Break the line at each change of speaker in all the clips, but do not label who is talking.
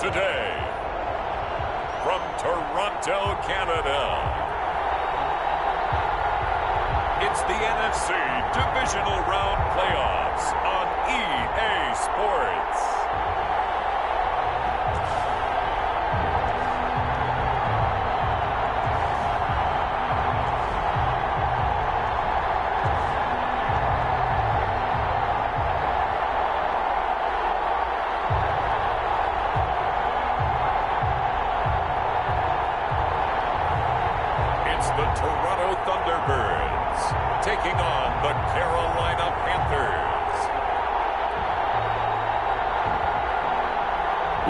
today, from Toronto, Canada, it's the NFC Divisional Round Playoffs on EA Sports. The Toronto Thunderbirds taking on the Carolina Panthers.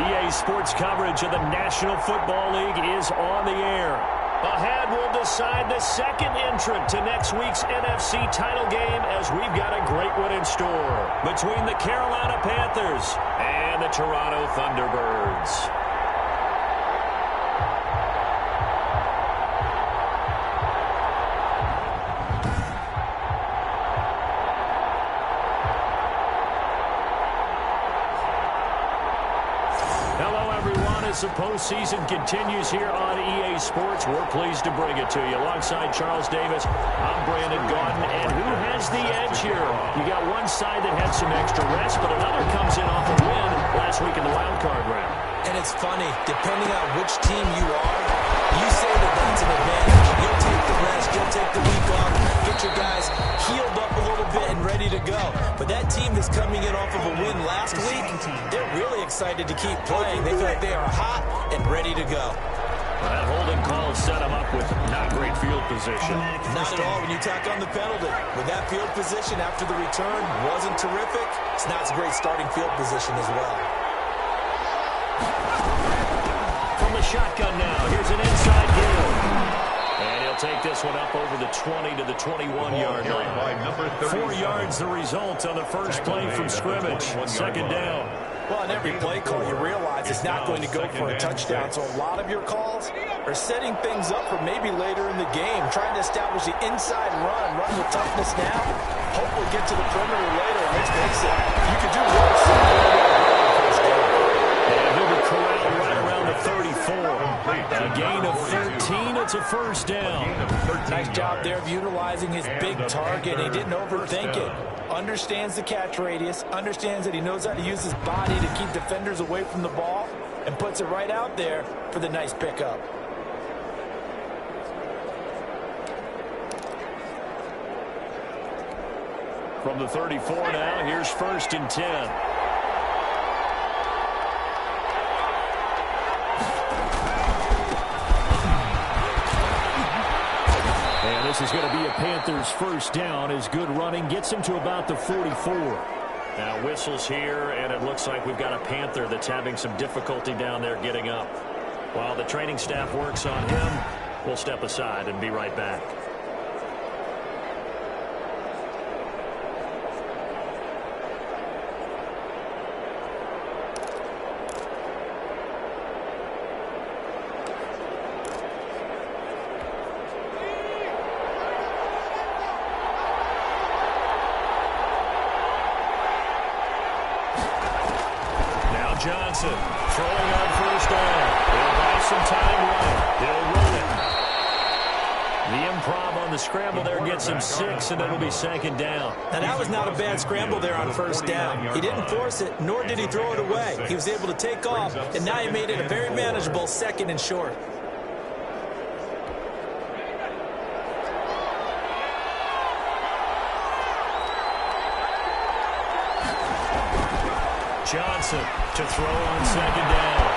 EA Sports coverage of the National Football League is on the air. Ahead will decide the second entrant to next week's NFC title game, as we've got a great one in store between the Carolina Panthers and the Toronto Thunderbirds. As the postseason continues here on EA Sports, we're pleased to bring it to you. Alongside Charles Davis, I'm Brandon Gaudin. And who has the edge here? You got one side that had some extra rest, but another comes in off a win last week in the wild card round.
And it's funny, depending on which team you are, you say that that's an advantage. You'll take the rest, you'll take the week off, get your guys healed up a little bit and ready to go. But that team that's coming in off of a win last week, they're really excited to keep playing. They feel like they are hot and ready to go.
That holding call set them up with not great field position.
Not at all when you tack on the penalty. With that field position after the return wasn't terrific, it's not a great starting field position as well.
From the shotgun now, here's an inside Gill. And he'll take this one up over the 20 to the 21-yard line. 4 yards the result on the first play from scrimmage. Second down.
Well, in every play call, you realize it's not going to go for a touchdown. So a lot of your calls are setting things up for maybe later in the game, trying to establish the inside run with toughness now. Hopefully get to the perimeter later. Let's face it, you could do worse.
And he'll be corralled right around the 34. A gain of 13. It's a first down.
Nice job there of utilizing his big target. He didn't overthink it. Understands the catch radius, understands that he knows how to use his body to keep defenders away from the ball, and puts it right out there for the nice pickup.
From the 34 now, here's 1st and 10. This is going to be a Panthers first down, as good running gets him to about the 44. Now whistles here, and it looks like we've got a Panther that's having some difficulty down there getting up. While the training staff works on him, we'll step aside and be right back. Johnson throwing on first down. He'll buy some time running. He'll run it. The improv on the scramble there gets him 6, and it'll be 2nd down.
Now, that was not a bad scramble there on first down. He didn't force it, nor did he throw it away. He was able to take off, and now he made it a very manageable 2nd and short.
Johnson to throw on 2nd down.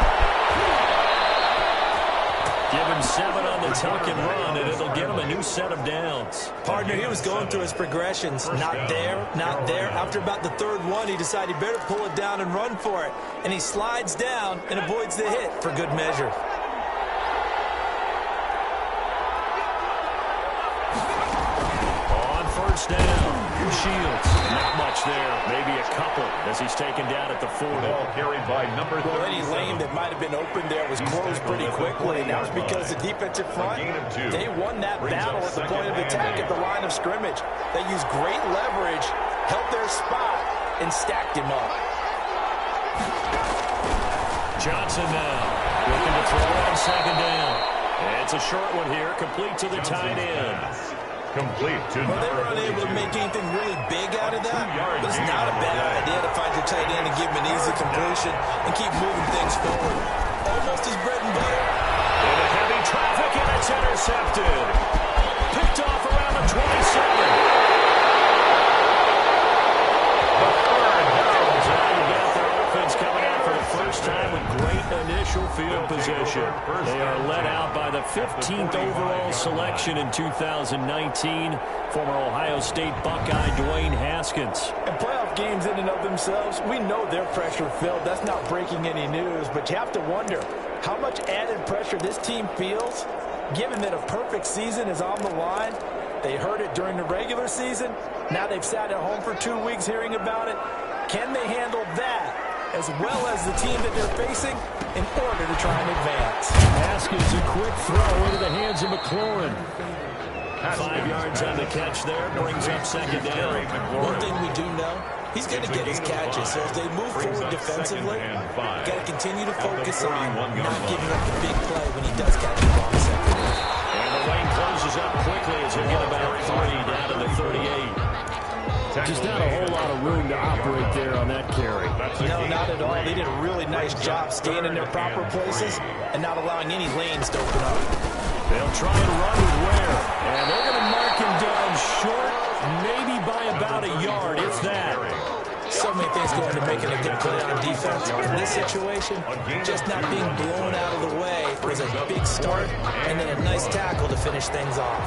Give him 7 on the tuck and run, and it'll get him a new set of downs.
Partner, he was going through his progressions. Not there, not there. After about the 3rd one, he decided he better pull it down and run for it. And he slides down and avoids the hit for good measure.
On first down. Shields, not much there, maybe a couple as he's taken down at the 40.
Carried by number 30.
Well, any lane that might have been open there was closed pretty quickly, and that was because the defensive front, they won that battle at the point of attack at the line of scrimmage. They used great leverage, held their spot, and stacked him up.
Johnson now. Looking to throw on second down. It's a short one here, complete to the tight end.
Complete to
well, they were unable to make anything really big out of that, but it's not a bad idea to find your tight end and give him an easy completion and keep moving things forward. Almost his bread and butter.
Into heavy traffic, and it's intercepted. Picked off around the 27. Coming out for the first time with great initial field position. They are led out by the 15th overall selection in 2019, former Ohio State Buckeye Dwayne Haskins.
And playoff games in and of themselves, we know they're pressure-filled. That's not breaking any news, but you have to wonder how much added pressure this team feels, given that a perfect season is on the line. They heard it during the regular season. Now they've sat at home for 2 weeks hearing about it. Can they handle that, as well as the team that they're facing, in order to try and advance?
Haskins, a quick throw into the hands of McLaurin. 5 yards on the catch there, brings up second down.
One thing we do know, he's going to get his catches. So as they move forward defensively, got to continue to focus on not giving up the big play when he does catch the ball secondary.
And the lane closes up quickly as they get about 3 down to the 38. Just not a whole lot of room to operate there on that carry.
No, not at all. They did a really nice job staying in their proper places and not allowing any lanes to open up.
They'll try and run with Ware. And they're going to mark him down short, maybe by about a yard, if that.
So many things go into making a good play on defense. In this situation, just not being blown out of the way was a big start, and then a nice tackle to finish things off.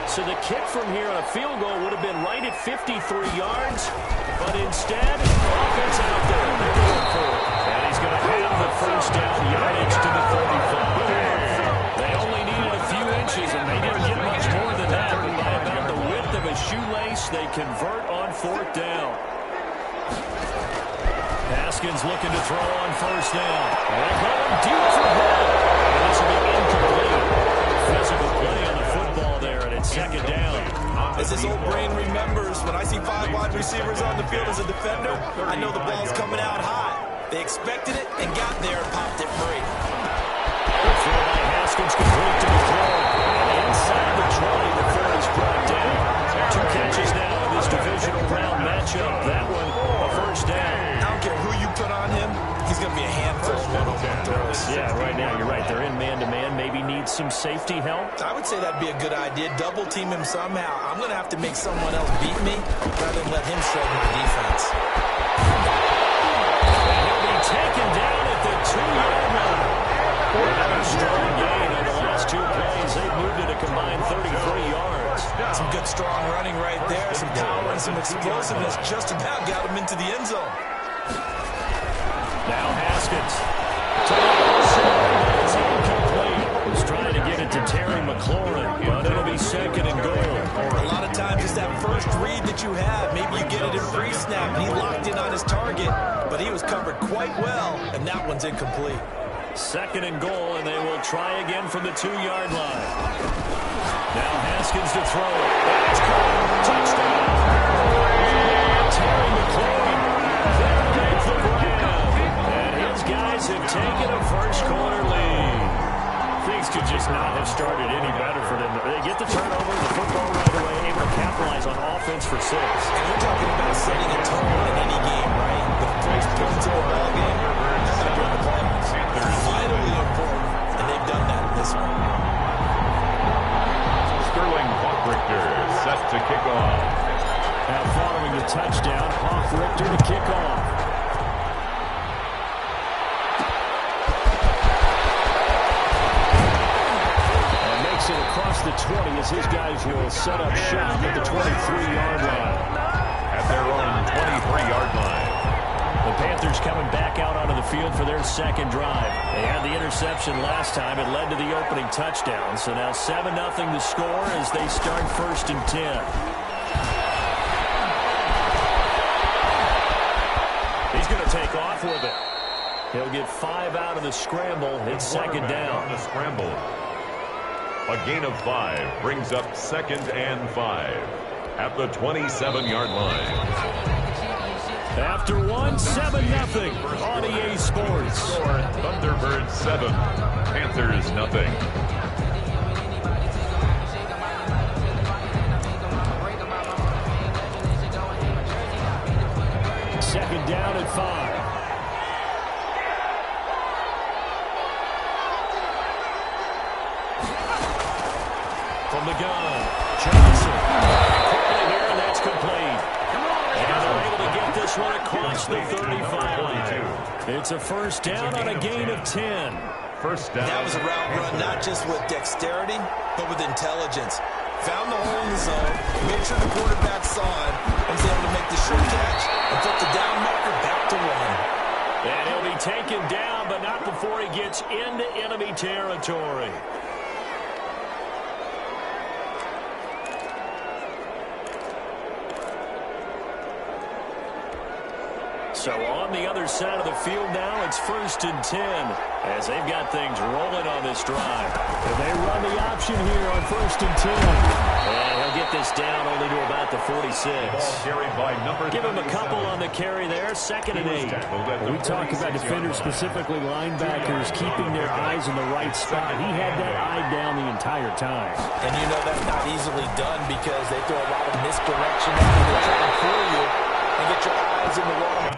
So the kick from here on a field goal would have been right at 53 yards, but instead, offense out there. They're going for it. And he's going to have the first down yardage to the 35. They only needed a few inches, and they didn't get much more than that. But by about the width of a shoelace, they convert on fourth down. Haskins looking to throw on first down. They're going deep for Hill. And this will be incomplete. Physical play on the football there, and it's second down.
As his old brain remembers, when I see 5 wide receivers on the field as a defender, I know the ball's coming out high. They expected it and got there and popped it free.
Throw by Haskins, complete to the throw. And inside the 20 before he's brought down. 2 catches now in this divisional round matchup. That one, a first down.
I don't care who you put on him, he's going to be a handful of one-on-one throws.
Yeah, right now, you're right. They're in man-to-man. Maybe needs some safety help.
I would say that'd be a good idea. Double team him somehow. I'm going to have to make someone else beat me rather than let him shred with the defense.
And he'll be taken down at the 2-yard line. Another strong gain on the last 2 plays. They've moved it a combined 33 yards.
Some good strong running right there. Some power and some explosiveness. Just about got him into the end zone.
Now Haskins. It's incomplete. He's trying to get it to Terry McLaurin, but it'll be second and goal.
A lot of times it's that first read that you have. Maybe you get it in pre-snap, and he locked in on his target, but he was covered quite well, and that one's incomplete.
Second and goal, and they will try again from the 2-yard line. Now Haskins to throw. That's caught. Touchdown. Terry McLaurin. They'll make the grab. And his guys have taken a first-quarter lead. Things could just not have started any better for them. They get the turnover, the football right away, able to capitalize on offense for 6.
And we're talking about setting a tone in any game, right? The first points in the ball game, that's not during the playoffs. They're vitally important, and they've done that in this one.
Sterling Hawk-Richter set to kick off.
Now following the touchdown, Hawk-Richter to kick off. And makes it across the 20 as his guys will set up shop at the 23-yard line.
At their own 23-yard line.
The Panthers coming back out onto the field for their second drive. They had the interception last time. It led to the opening touchdown. So now 7-0 the score as they start 1st and 10. He's going to take off with it. He'll get 5 out of the scramble. It's second down.
On the scramble. A gain of 5 brings up 2nd and 5 at the 27-yard line.
After one, 7-0 on EA Sports.
Ravens 7, Panthers nothing.
Second down at 5. From the gun, Johnson. Quickly here, and that's complete. And they're able to get this one across the 35. It's a first down on a gain of 10.
First down.
That was a route run not just with dexterity, but with intelligence. Found the hole in the zone, made sure the quarterback saw it, and was able to make the sure catch and flip the down marker back to 1.
And he'll be taken down, but not before he gets into enemy territory. So on the other side of the field now, it's 1st and 10 as they've got things rolling on this drive. And they run the option here on 1st and 10. And he'll get this down only to about the 46. Give him a couple on the carry there, 2nd and 8.
When we talk about defenders, specifically linebackers, keeping their eyes in the right spot. He had that eye down the entire time.
And you know that's not easily done because they throw a lot of misdirection after they try to fool you and get your eyes in the wrong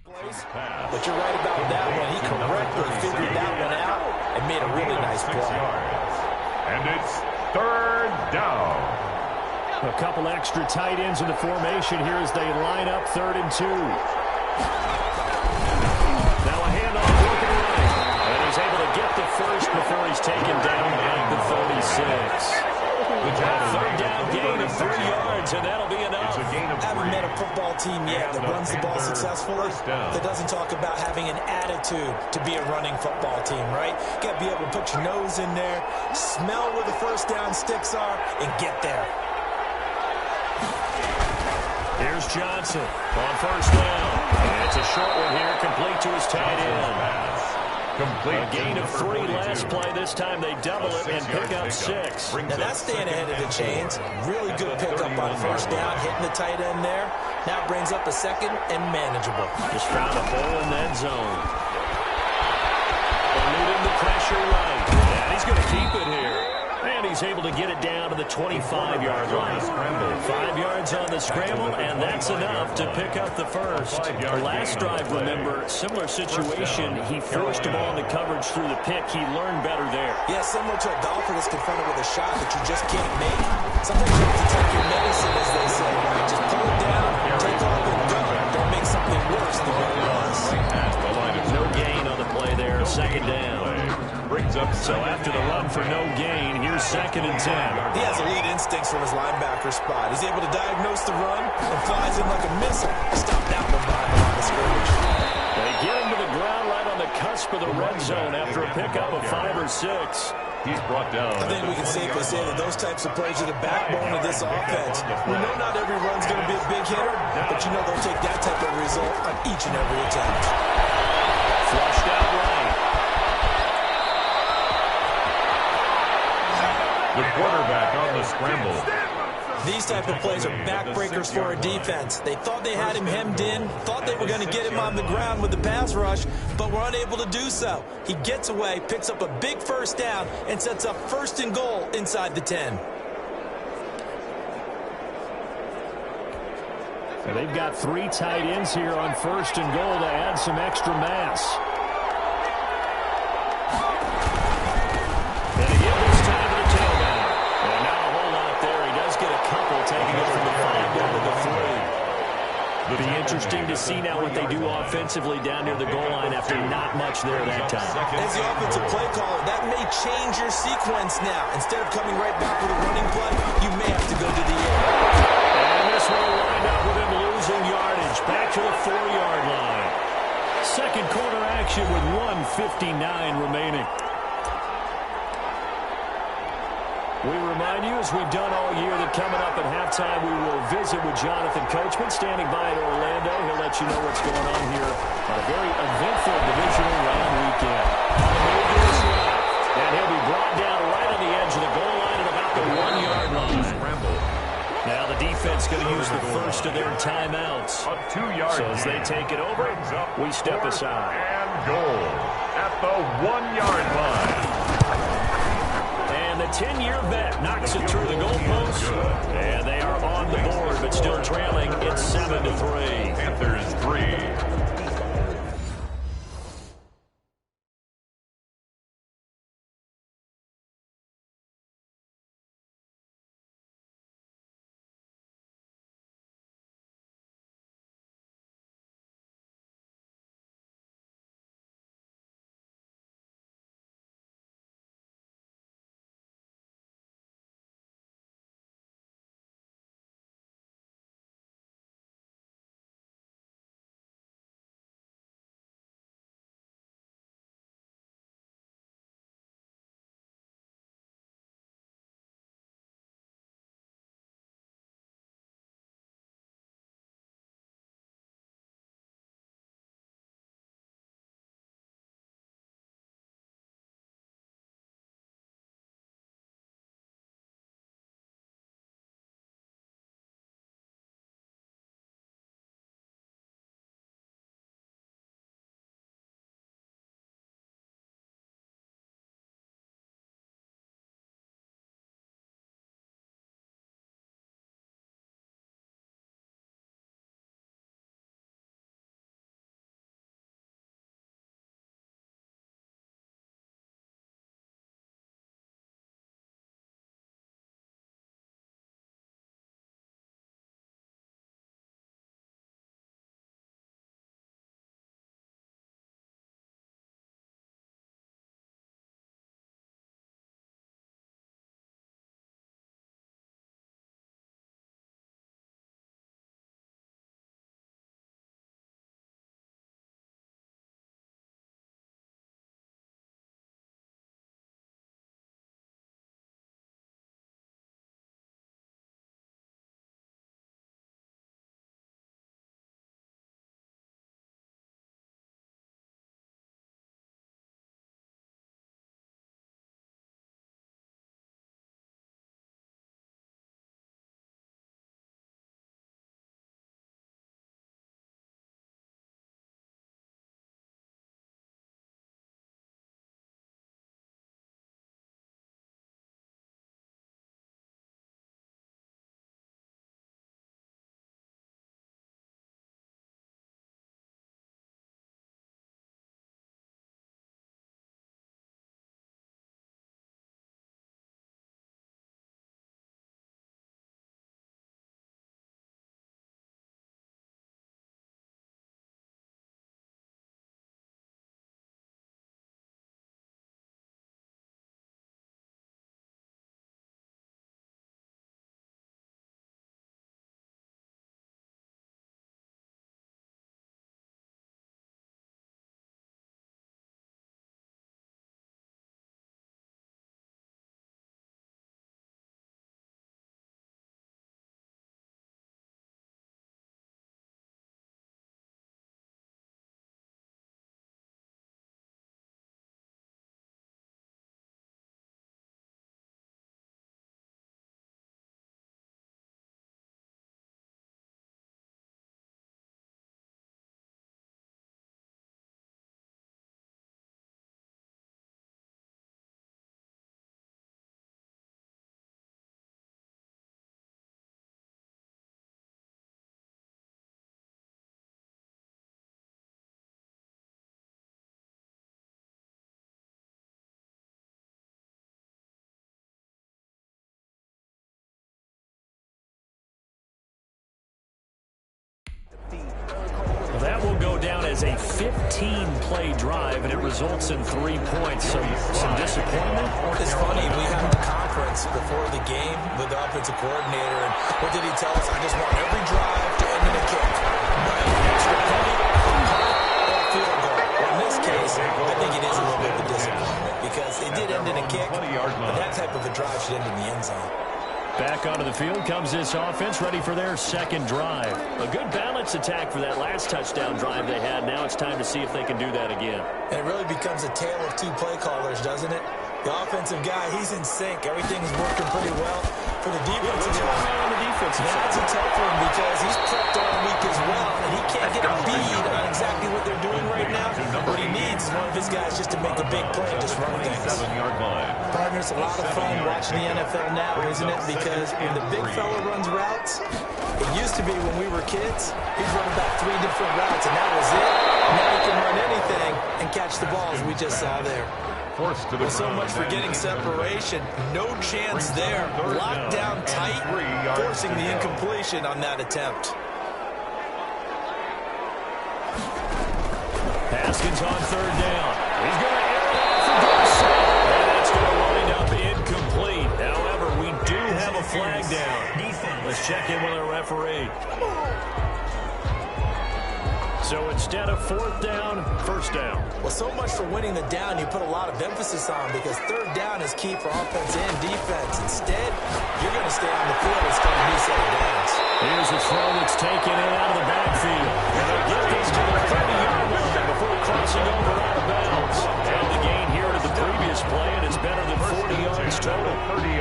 But you're right about that one. He correctly figured that one out and made a really nice play.
And it's third down.
A couple extra tight ends in the formation here as they line up 3rd and 2. Now a handoff working right. And he's able to get the first before he's taken down at the 36. Third down gain of 3 yards, and that'll be enough.
Haven't met a football team yet that runs the ball successfully, that doesn't talk about having an attitude to be a running football team, right? You got to be able to put your nose in there, smell where the first down sticks are, and get there.
Here's Johnson on first down. And it's a short one here, complete to his tight end. A gain of 3 last play. This time they double it and pick up 6.
Now that's staying ahead of the chains. Really good pickup on first down, hitting the tight end there. Now brings up a second and manageable.
Just found a hole in that zone. Eluding the pressure right. And he's going to keep it here. And he's able to get it down to the 25-yard line. 5 yards on the scramble, and that's enough to pick up the first. The last drive, remember, similar situation. He forced the ball into coverage through the pick. He learned better there.
Yeah, similar to a golfer that's confronted with a shot that you just can't make. Sometimes you have to take your medicine, as they say. Just pull it down, take off, and go. Don't make something worse than what it was.
No gain on the play there, 2nd down. So after the run for no gain, here's 2nd and 10.
He has elite instincts from his linebacker spot. He's able to diagnose the run and flies in like a missile. Stop that one behind the line of scrimmage.
They get him to the ground right on the cusp of the red zone after a pickup of 5 or 6.
He's brought down.
I think we can safely say that those types of plays are the backbone of this offense. We know not every run's going to be a big hitter, but you know they'll take that type of result on each and every attempt.
Flushed out right.
The quarterback on the scramble.
These type of plays are backbreakers for a defense. They thought they had him hemmed in, thought they were going to get him on the ground with the pass rush, but were unable to do so. He gets away, picks up a big first down, and sets up 1st and goal inside the 10.
So they've got 3 tight ends here on 1st and goal to add some extra mass. And again, this time to the tailback. And not a whole lot there. He does get a couple, taking it from the 5 down to the 3. It'll be interesting to see now what they do offensively down near the goal line after not much there that time.
As the offensive play caller, that may change your sequence now. Instead of coming right back with a running play, you may have to go to the air.
And this one lined up with him losing yardage. Back to the 4-yard line. Second quarter action with 1:59 remaining. We remind you, as we've done all year, that coming up at halftime, we will visit with Jonathan Coachman, standing by in Orlando. He'll let you know what's going on here on a very eventful divisional round weekend. And he'll be brought down right on the edge of the goal line at about the 1-yard line. Now the defense going to use the first of their timeouts.
A 2-yard
So as they take it over, we step aside.
And goal at the 1-yard line.
And the 10-year bet knocks it through the goalpost. And they are on the board, but still trailing. It's 7-3.
Panthers 3.
is a 15-play drive, and it results in 3 points. Some disappointment.
It's funny. We had a conference before the game with the offensive coordinator, and what did he tell us? I just want every drive to end in a kick. Right? Extra point, or field goal. Well, in this case, I think it is a little bit of a disappointment because it did end in a kick, but that type of a drive should end in the end zone.
Back onto the field comes this offense, ready for their second drive. A good balanced attack for that last touchdown drive they had. Now it's time to see if they can do that again.
And it really becomes a tale of two play callers, doesn't it? The offensive guy, he's in sync. Everything's working pretty well. For the defensive guy,
on the defensive side?
That's a tough one because he's prepped all week as well, and he can't get a bead on exactly what they're doing right now. What he needs is one of his guys just to make a big play and just run things.
Partner, it's a lot of fun watching the NFL now, isn't it? Because when the big fella runs routes, it used to be when we were kids, he'd run about 3 different routes, and that was it. Now he can run anything and catch the ball, as we just saw there.
Well,
so much for getting separation. No chance there. Locked down tight, forcing the incompletion on that attempt.
Haskins on third down. He's going to air it off for Dorsey. And that's going to wind up incomplete. However, we do have a flag down. Let's check in with our referee. So instead of fourth down, first down.
Well, so much for winning the down you put a lot of emphasis on because third down is key for offense and defense. Instead, you're going to stay on the field and start a new set of downs.
Here's a throw that's taken in out of the backfield. And they'll get this to the 30-yard line before crossing over out of bounds. And the gain here to the previous play, and it's better than 40 yards total.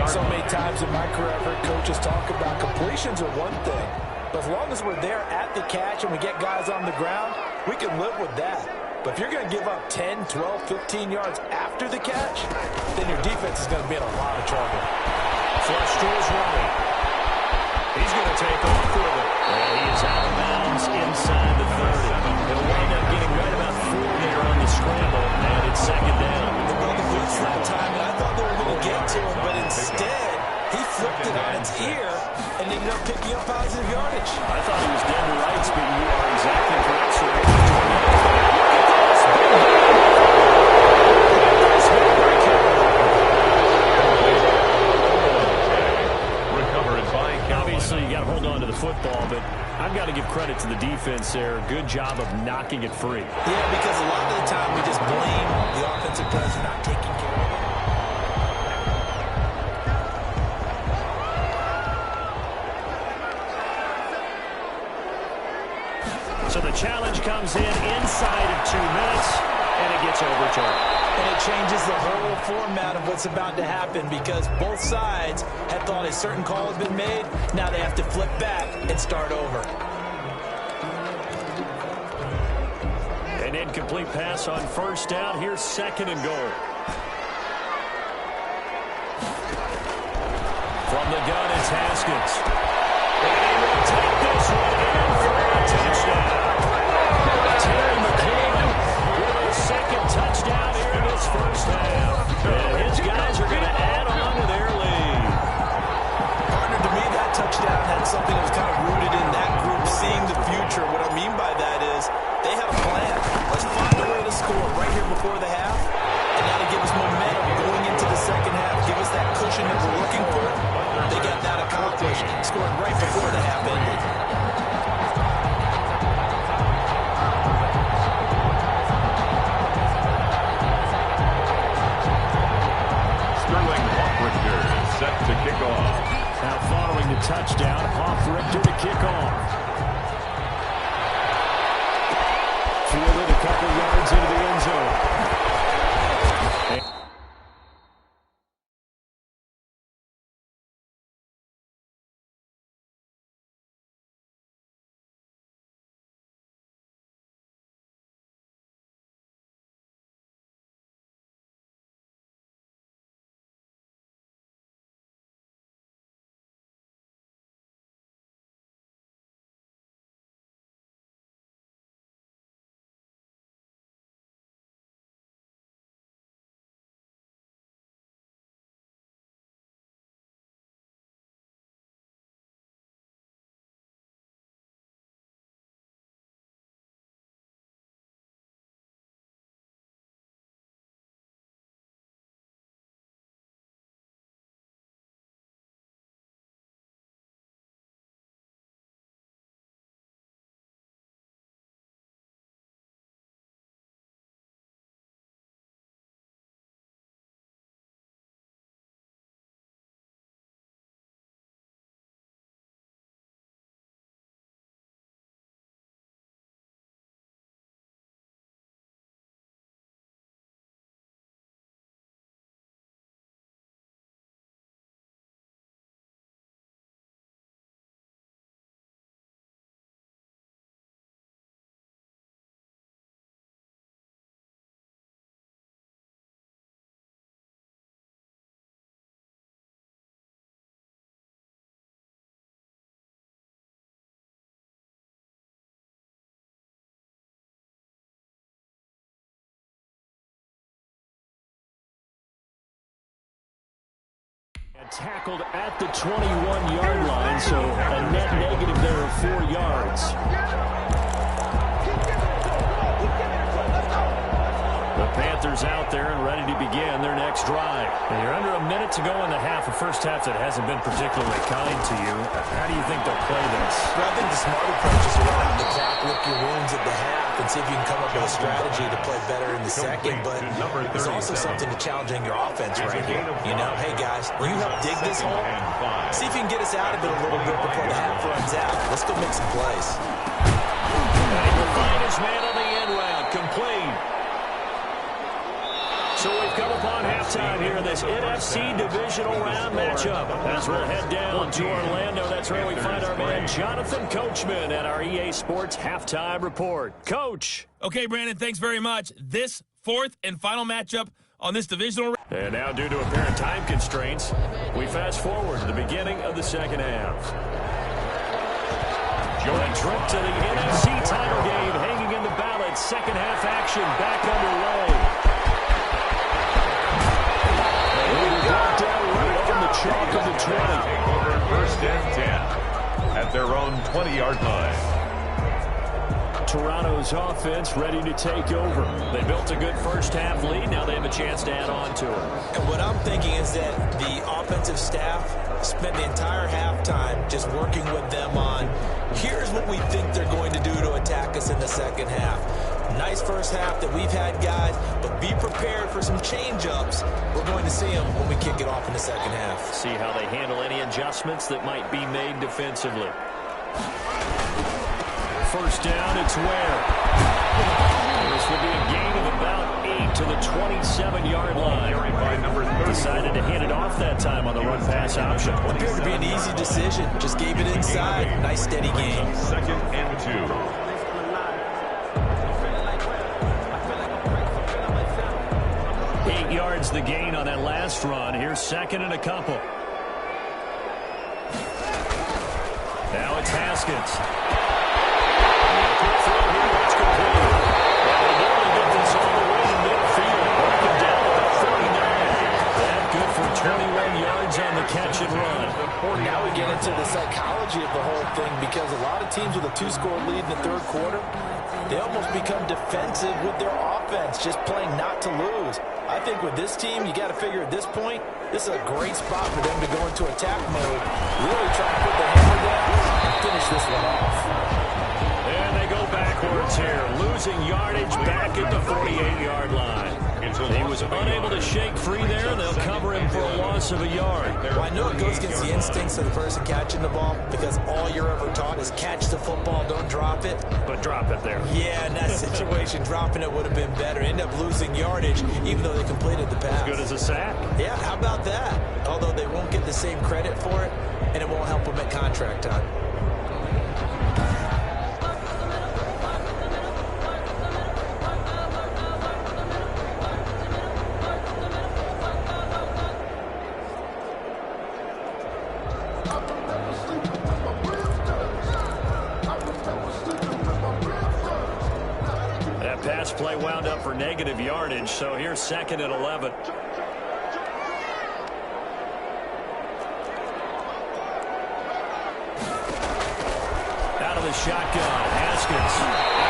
So many times in my career, I've heard coaches talk about completions are one thing. But as long as we're there at the catch and we get guys on the ground, we can live with that. But if you're going to give up 10, 12, 15 yards after the catch, then your defense is going to be in a lot of trouble.
Flush to his right. He's going to take off with it. And he is out of bounds inside the 30. He'll wind up getting right about 4 there on the scramble, and it's second down.
They brought the blitz that time, and I thought they were going to get to him, but instead, he flipped it on its ear and ended up picking up positive yardage.
I thought he was dead to rights, but you are exactly correct, sir. Obviously, you got to hold on to the football, but I've got to give credit to the defense there. Good job of knocking it free.
Yeah, because a lot of the time we just blame the offensive players for not taking care of it.
So the challenge comes in inside of 2 minutes, and it gets overturned.
And it changes the whole format of what's about to happen because both sides had thought a certain call had been made. Now they have to flip back and start over.
An incomplete pass on first down. Here's second and goal. From the gun, it's Haskins. And he will take this one in for a touchdown. Terry McLaurin with a second touchdown here in this first half. And his guys are going to add on to their lead.
Partner, to me, that touchdown had something that was kind of rooted in that group seeing the future. What I mean by that is they had a plan. Let's find a way to score right here before the half. And now to give us momentum going into the second half, give us that cushion that we're looking for. They got that accomplished, scored right before the half ended.
Set to kick off.
Now following the touchdown, Richter to kick off. Fielded a couple yards into the end zone. Tackled at the 21-yard line, so a net negative there of 4 yards. The Panthers out there and ready to begin their next drive. And you're under a minute to go in the half, a first half that hasn't been particularly kind to you. How do you think they'll play this?
Well, I think the smart approach is to run out the clock, lick your wounds at the half, and see if you can come up with a strategy to play better in the second. But there's also something to challenging your offense right here. You know, hey, guys, you help dig this hole. See if you can get us out of it a little bit before the half runs out. Let's go make some plays.
He will find his man on the end route. Complete. So we've come upon halftime here in this NFC divisional round matchup. As we'll head down to Orlando, that's where we find our man Jonathan Coachman at our EA Sports Halftime Report. Coach.
Okay, Brandon, thanks very much. This fourth and final matchup on this divisional round.
And now, due to apparent time constraints, we fast forward to the beginning of the second half. A trip to the NFC title game hanging in the balance. Second half action back underway. Brought down right on the chalk of the 20.
Take over first and 10 at their own 20-yard line.
Toronto's offense ready to take over. They built a good first half lead. Now they have a chance to add on to it.
And what I'm thinking is that the offensive staff spent the entire halftime just working with them on, here's what we think they're going to do to attack us in the second half. Nice first half that we've had, guys, but be prepared for some change-ups. We're going to see them when we kick it off in the second half.
See how they handle any adjustments that might be made defensively. First down, it's Ware. This will be a gain of about 8 to the 27-yard line. Decided to hand it off that time on the run-pass option.
Appeared to be an easy decision. Just gave it inside. Nice, steady game.
Second and 2.
8 yards the gain on that last run. Here's second and a couple. Now it's Haskins. Good for 21 yards on the catch and run.
Now we get into the psychology of the whole thing, because a lot of teams with a 2-score lead in the third quarter, they almost become defensive with their offense, just playing not to lose. I think with this team, you got to figure at this point, this is a great spot for them to go into attack mode, really try to put the hammer down and finish this one off.
And they go backwards here, losing yardage back at the 48-yard line. He was unable to shake free there, and they'll cover him for a loss of a yard.
Well, I know it goes against the instincts of the person catching the ball, because all you're ever taught is catch the football, don't drop it.
But drop it there.
Yeah, in that situation, dropping it would have been better. End up losing yardage, even though they completed the pass.
As good as a sack.
Yeah, how about that? Although they won't get the same credit for it, and it won't help them at contract time.
Pass play wound up for negative yardage, so here's second and 11. Out of the shotgun, Haskins.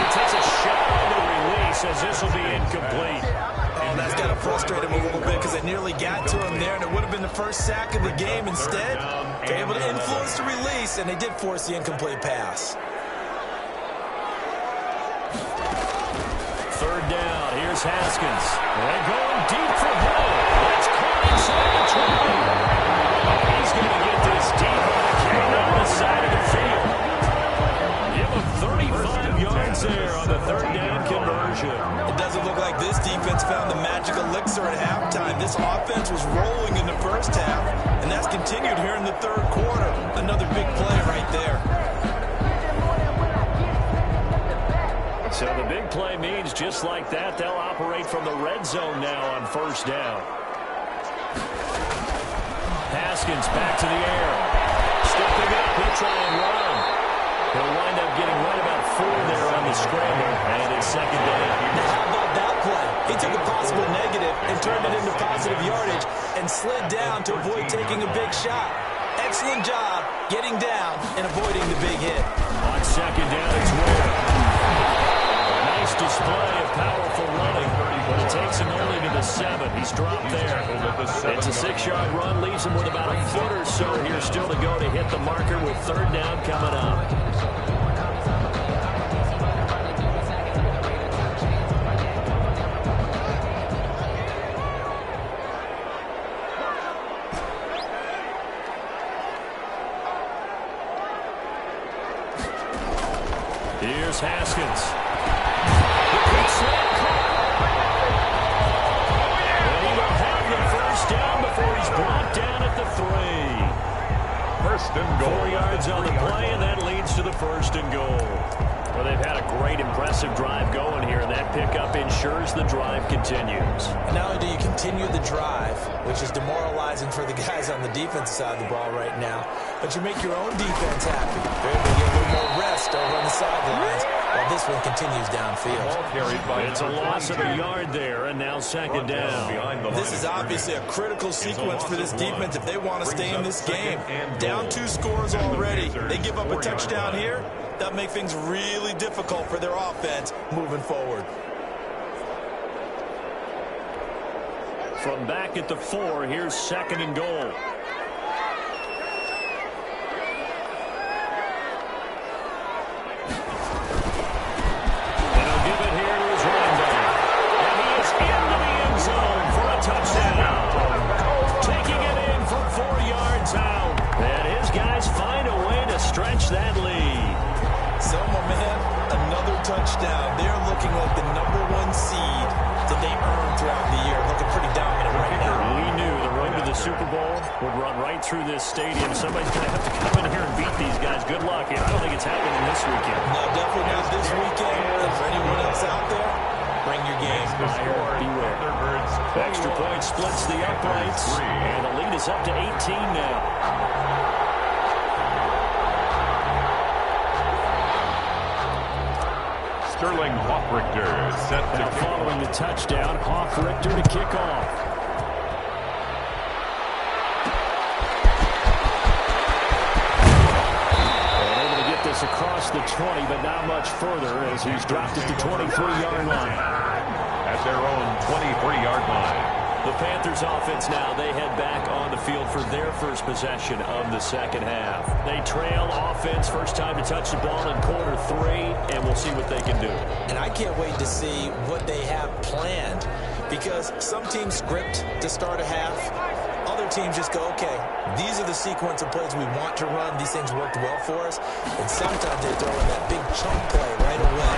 He takes a shot on the release as this will be incomplete.
Oh, that's got to frustrate him a little bit, because it nearly got to him there, and it would have been the first sack of the game. Instead, they're able to influence the release, and they did force the incomplete pass.
Third down, here's Haskins. They're going deep for Hill. That's caught inside the 20. He's going to get this deep on the side of the field. Give him 35 yards there on the third down conversion.
It doesn't look like this defense found the magic elixir at halftime. This offense was rolling in the first half, and that's continued here in the third quarter. Another big play right there.
So the big play means just like that, they'll operate from the red zone now on first down. Haskins back to the air. Stepping up, he'll try and run. He'll wind up getting right about 4 there on the scramble, and it's second down.
Now, how about that play?
He took a possible negative and turned it into positive yardage and slid down to avoid taking a big shot. Excellent job getting down and avoiding the big hit.
On second down, it's Ware. Nice display of powerful running, but it takes him only to the 7. He's dropped there. It's a 6-yard run, leaves him with about a foot or so here still to go to hit the marker with third down coming up. Here's Haskins. And he will have the first down before he's brought down at the 3.
First and goal.
4 yards on the play, and that leads to the first and goal. Well, they've had a great, impressive drive going here, and that pickup ensures the drive continues.
And not only do you continue the drive, which is demoralizing for the guys on the defensive side of the ball right now, but you make your own defense happy. They're able to get a little more rest over on the sidelines while this one continues downfield.
It's a loss of a yard there, and now second down.
This is obviously a critical sequence for this defense if they want to stay in this game. Down 2 scores already. They give up a touchdown here. That'll make things really difficult for their offense moving forward.
From back at the 4, here's second and goal. Stretch that lead.
Selma, man, another touchdown. They're looking like the #1 seed that they earned throughout the year. Looking pretty dominant right now.
We knew the road to the Super Bowl would run right through this stadium. Somebody's going to have to come in here and beat these guys. Good luck. I don't think it's happening this weekend.
No, definitely not this weekend. And for anyone else out there, bring your game.
Beware. Extra point splits the uprights, and the lead is up to 18 now.
Sterling Hoffrichter set to
now following the touchdown, Hoffrichter to kick off. And able to get this across the 20, but not much further as he's dropped at the 23-yard line.
At their own 23-yard line.
The Panthers offense now, they head back on the field for their first possession of the second half. They trail offense, first time to touch the ball in quarter 3, and we'll see what they can do.
And I can't wait to see what they have planned, because some teams script to start a half. Other teams just go, okay, these are the sequence of plays we want to run. These things worked well for us. And sometimes they throw in that big chunk play right away.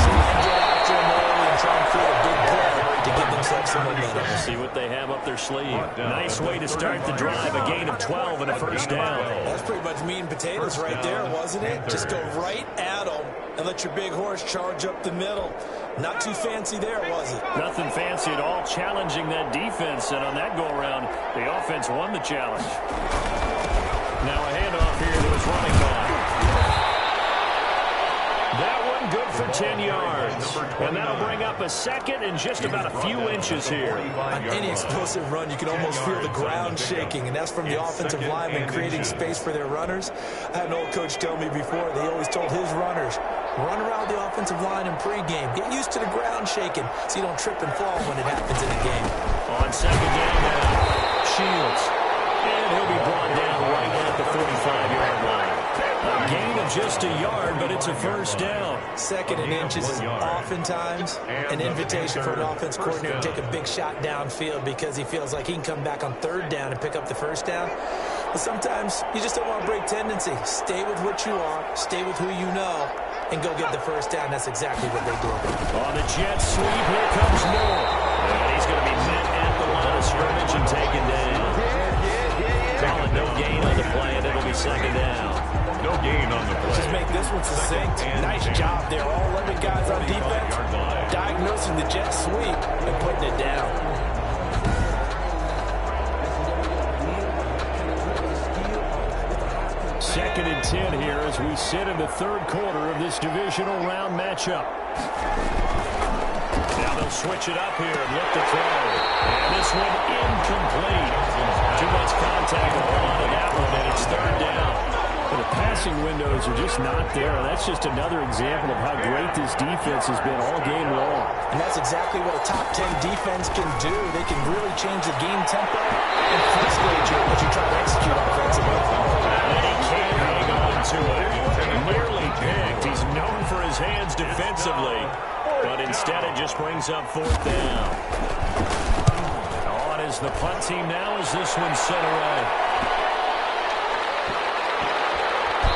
So they get after them early and try and create a big play to give themselves some momentum.
We'll see what they have up their sleeve. Nice way to start the drive, a gain of 12 and a first down.
That's pretty much meat and potatoes right there, wasn't it? Just go right at them and let your big horse charge up the middle. Not too fancy there, was it?
Nothing fancy at all, challenging that defense, and on that go-around, the offense won the challenge. Now a handoff here to his running back. That one good for 10 yards. And that'll bring up a second and just about a few inches here.
On any explosive run, you can almost feel the ground shaking, and that's from the offensive linemen creating space for their runners. I had an old coach tell me before, they always told his runners, run around the offensive line in pregame. Get used to the ground shaking so you don't trip and fall when it happens in a game.
On second down now, Shields. And he'll be brought down right at the 45-yard line. A gain of just a yard, but it's a first down.
Second and inches is oftentimes an invitation for an offense coordinator to take a big shot downfield because he feels like he can come back on third down and pick up the first down. But sometimes you just don't want to break tendency. Stay with what you are, stay with who you know, and go get the first down. That's exactly what they did.
On the jet sweep, here comes Moore. And he's going to be met at the line of scrimmage and taken down. Calling no gain on the play, and it'll be second down.
No gain on the play.
Just make this one succinct. Nice job there. All 11 guys on defense diagnosing the jet sweep and putting it down.
Second and 10 here as we sit in the third quarter of this divisional round matchup. Now they'll switch it up here and look to throw. And this one incomplete. Too much contact to hold on to that one, and it's third down.
The passing windows are just not there. That's just another example of how great this defense has been all game long.
And that's exactly what a top 10 defense can do. They can really change the game tempo and frustrate you as you try to execute offensively.
And he can't hang on to it. Nearly picked. He's known for his hands defensively, but instead it just brings up fourth down. On is the punt team now as this one's set away.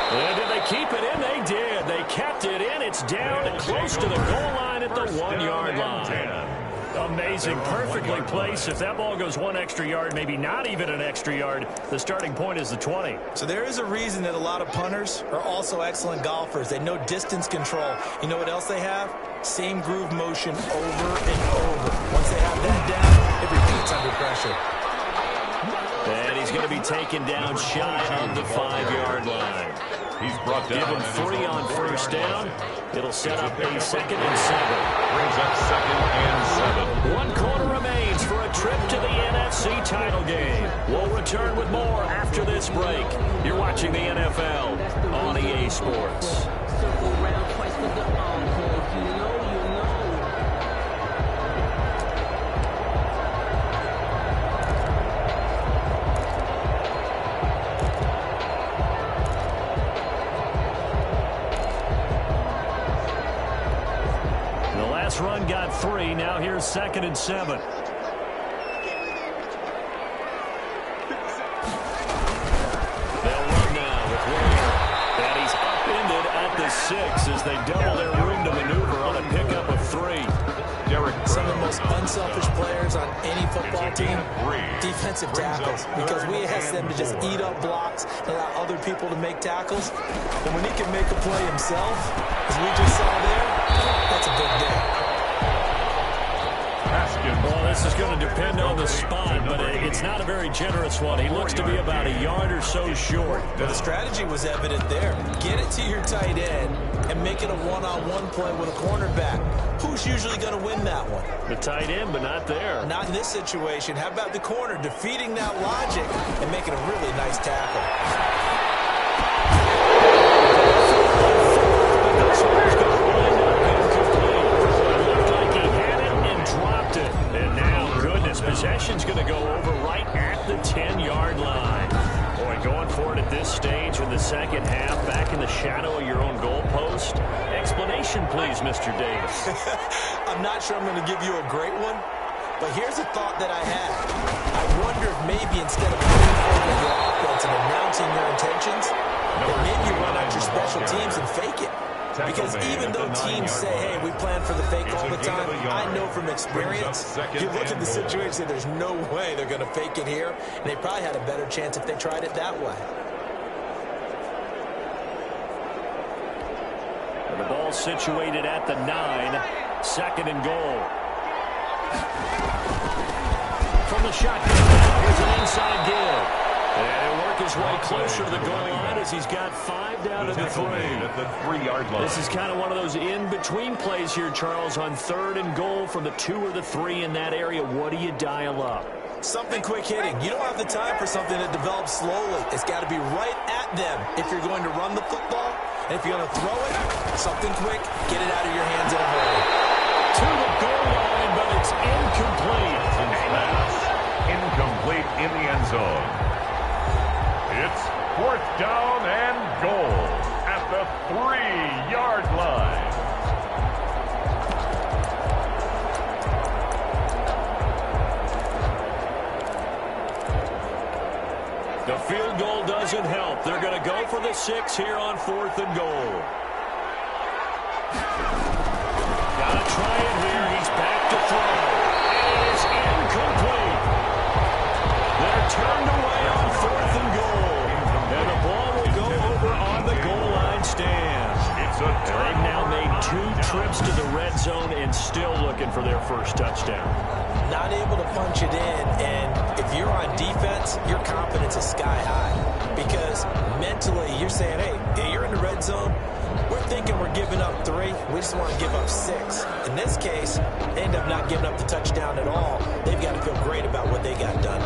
And did they keep it in? They did. They kept it in. It's down close to the goal line at the 1-yard line. Amazing. Perfectly placed. If that ball goes one extra yard, maybe not even an extra yard, the starting point is the 20.
So there is a reason that a lot of punters are also excellent golfers. They know distance control. You know what else they have? Same groove motion over and over. Once they have that down, it repeats under pressure.
And he's going to be taken down shy of the 5-yard line.
He's brought down.
Give him 3 on first down. It'll set up a 2nd and 7.
Brings up 2nd and 7.
1 quarter remains for a trip to the NFC title game. We'll return with more after this break. You're watching the NFL on EA Sports. Run got 3. Now here's 2nd and 7. They'll run now with Williams. And he's upended at the 6 as they double their room to maneuver on a pickup of 3.
Some of the most unselfish players on any football team, defensive tackles, because we ask them to just eat up blocks and allow other people to make tackles. And when he can make a play himself, as we just saw there, that's a big day.
Well, this is going to depend on the spot, but it's not a very generous one. He looks to be about a yard or so short.
Well, the strategy was evident there. Get it to your tight end and make it a one-on-one play with a cornerback. Who's usually going to win that one?
The tight end, but not there.
Not in this situation. How about the corner defeating that logic and making a really nice tackle?
Possession's going to go over right at the 10-yard line. Boy, going for it at this stage in the second half, back in the shadow of your own goalpost. Explanation, please, Mr. Davis.
I'm not sure I'm going to give you a great one, but here's a thought that I had. I wonder if maybe instead of putting forward your offense and announcing your intentions, that maybe you run out your special teams and fake it. Because even though teams say, hey, we plan for the fake all the time, I know from experience, you look at the situation, there's no way they're going to fake it here, and they probably had a better chance if they tried it that way.
And the ball situated at the 9, 2nd and goal. From the shotgun, here's an inside give. And he'll work his way closer to the goal line as he's got 5 down to the 3.
At the 3-yard line.
This is kind of one of those in-between plays here, Charles, on 3rd and goal from the 2 or the 3 in that area. What do you dial up?
Something quick hitting. You don't have the time for something that develops slowly. It's got to be right at them if you're going to run the football. And if you're going to throw it, something quick, get it out of your hands in a hurry.
To the goal line, but it's incomplete.
Incomplete in the end zone. It's 4th down and goal at the 3-yard line.
The field goal doesn't help. They're going to go for the 6 here on 4th and goal. Got to try it here. He's back to throw. It is incomplete. They're turned away on 4th and goal. And the ball will go over on the goal line stand. They've now made 2 trips to the red zone and still looking for their first touchdown.
Not able to punch it in, and if you're on defense, your confidence is sky high. Because mentally, you're saying, hey, you're in the red zone, We're thinking we're giving up 3. We just want to give up 6. In this case, they end up not giving up the touchdown at all. They've got to feel great about what they got done.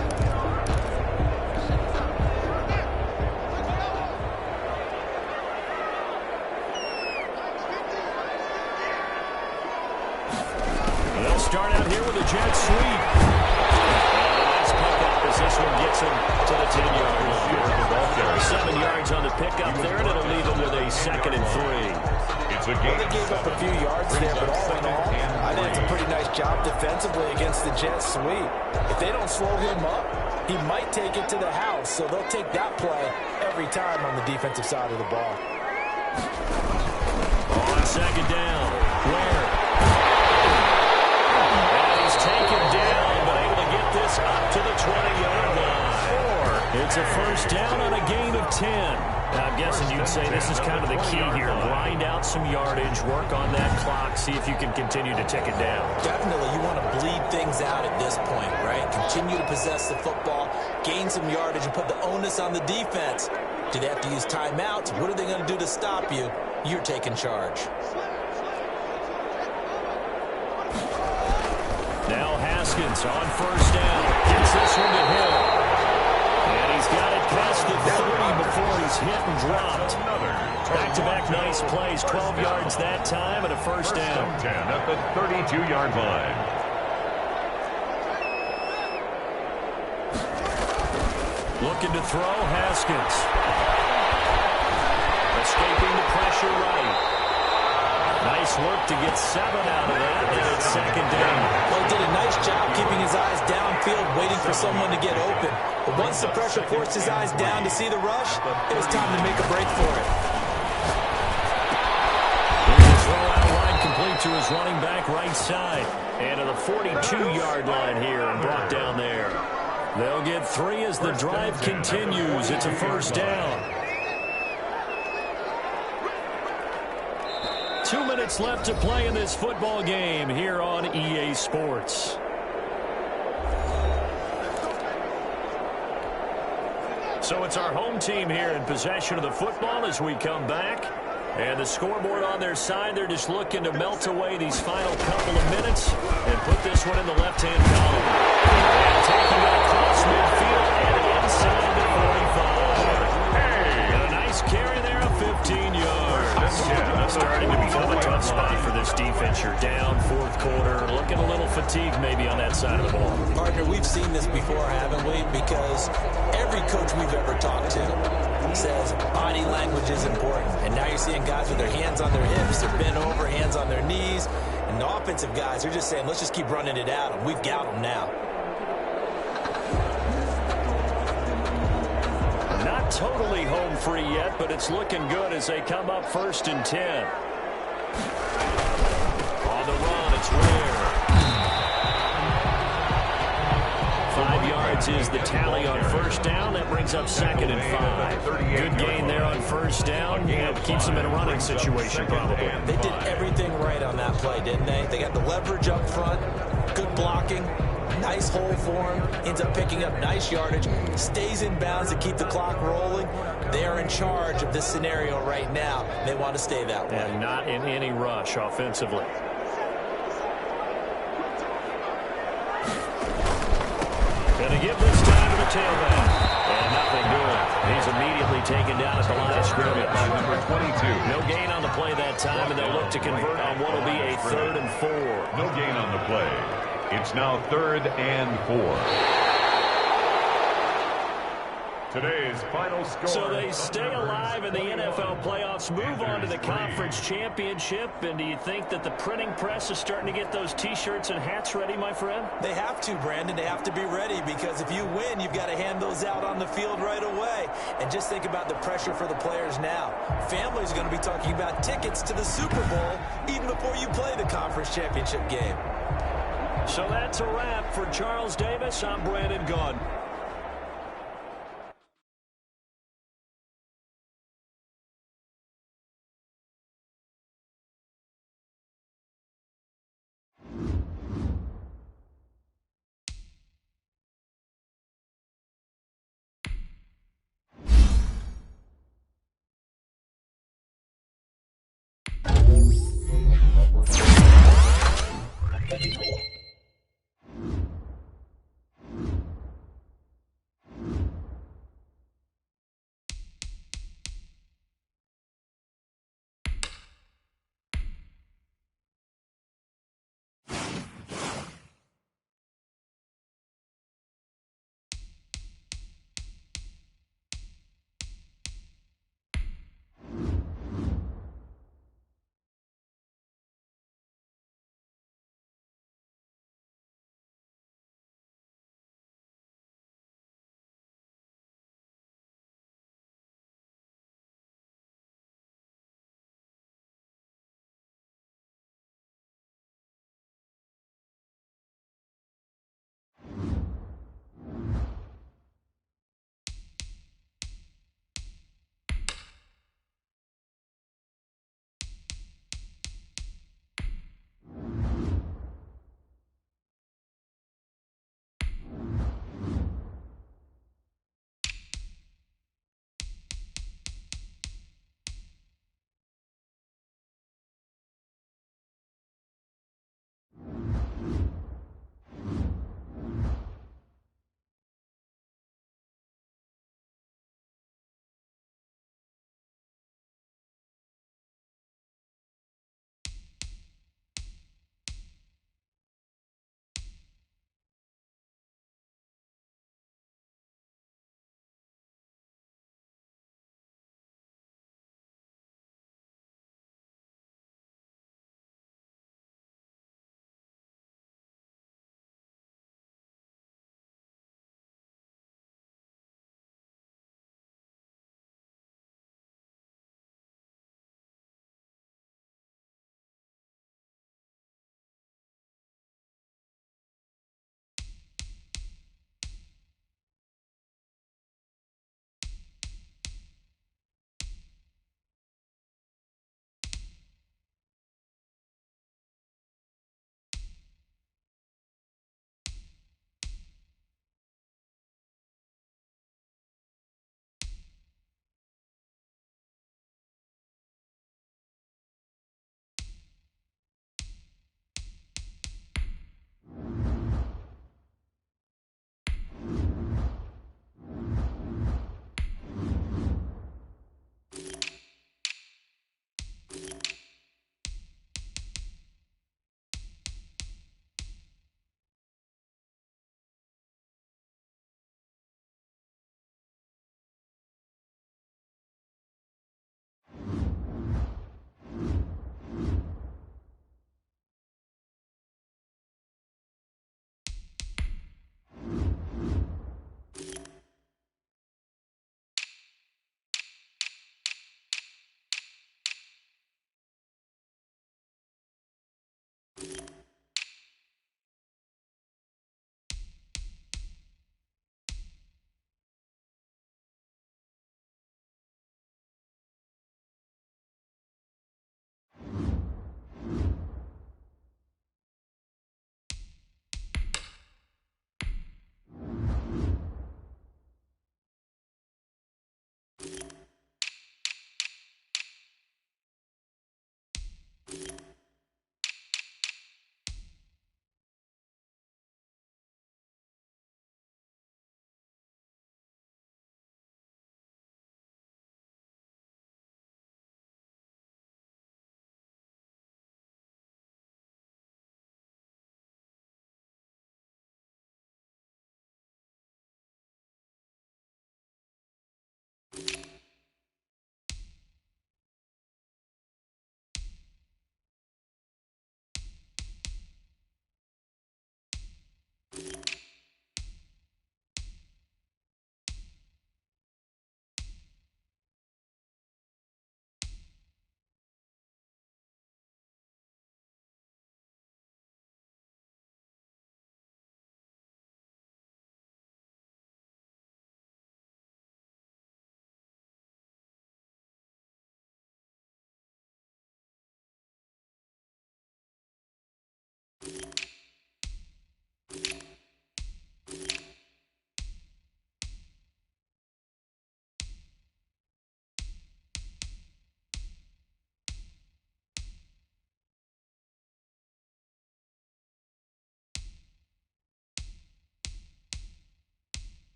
They'll start out here with a jet sweep. Nice pickup as this one gets him to the 10-yard line. 7 yards on the pickup there, and it'll leave him with a 2nd and 3.
It's a
Well,
game.
they gave up a few yards there, but all in all, I think it's a pretty nice job defensively against the jet sweep. If they don't slow him up, he might take it to the house, so they'll take that play every time on the defensive side of the ball.
On 2nd down, Ware. And he's taken down, but able to get this up to the 20-yard line. It's a first down on a gain of 10. Now, I'm guessing you'd say this is kind of the key here. Grind out some yardage, work on that clock, see if you can continue to tick it down.
Definitely, you want to bleed things out at this point, right? Continue to possess the football, gain some yardage, and put the onus on the defense. Do they have to use timeouts? What are they going to do to stop you? You're taking charge.
Now Haskins on first down. Gets this one to Hill. And he's got it past the 30 before he's hit and dropped. Back-to-back nice plays. 12 yards that time and a first down.
10 at the 32-yard line.
Looking to throw, Haskins. Escaping the pressure right. Nice work to get 7 out of that, and it's 2nd down.
Well, he did a nice job keeping his eyes downfield, waiting for someone to get open. But once the pressure forced his eyes down to see the rush, it was time to make a break for it.
Here's a throw out wide, complete to his running back right side. And to the 42-yard line here and brought down there. They'll get 3 as the drive continues. It's a first down. 2 minutes left to play in this football game here on EA Sports. So it's our home team here in possession of the football as we come back. And the scoreboard on their side, they're just looking to melt away these final couple of minutes and put this one in the left-hand column. And taking it across midfield and inside the 45. Hey! And a nice carry there of 15 yards. Starting to become a tough spot for this defense. You're down 4th quarter, looking a little fatigued maybe on that side of the ball.
Partner, we've seen this before, haven't we? Because every coach we've ever talked to says body language is important. And now you're seeing guys with their hands on their hips, they're bent over, hands on their knees. And the offensive guys are just saying, let's just keep running it at them. We've got them now.
Not totally home free yet, but it's looking good as they come up 1st and 10. On the run, it's Ware. 5 yards is the tally on first down. That brings up 2nd and 5. Good gain there on first down. Yeah, keeps them in a running situation probably.
They did everything right on that play, didn't they? They got the leverage up front, good blocking, nice hole for him, ends up picking up nice yardage, stays in bounds to keep the clock rolling. They are in charge of this scenario right now. They want to stay that way.
And not in any rush offensively. Going to give this time to the tailback. And nothing doing. He's immediately taken down at the line of scrimmage.
Number 22.
No gain on the play that time, and they'll look to convert on what will be a 3rd and 4.
No gain on the play. It's now 3rd and 4. Today's final score.
So they stay alive in the NFL playoffs, move on to the conference championship. And do you think that the printing press is starting to get those T-shirts and hats ready, my friend?
They have to, Brandon. They have to be ready because if you win, you've got to hand those out on the field right away. And just think about the pressure for the players now. Families are going to be talking about tickets to the Super Bowl even before you play the conference championship game.
So that's a wrap for Charles Davis. I'm Brandon Gaudin.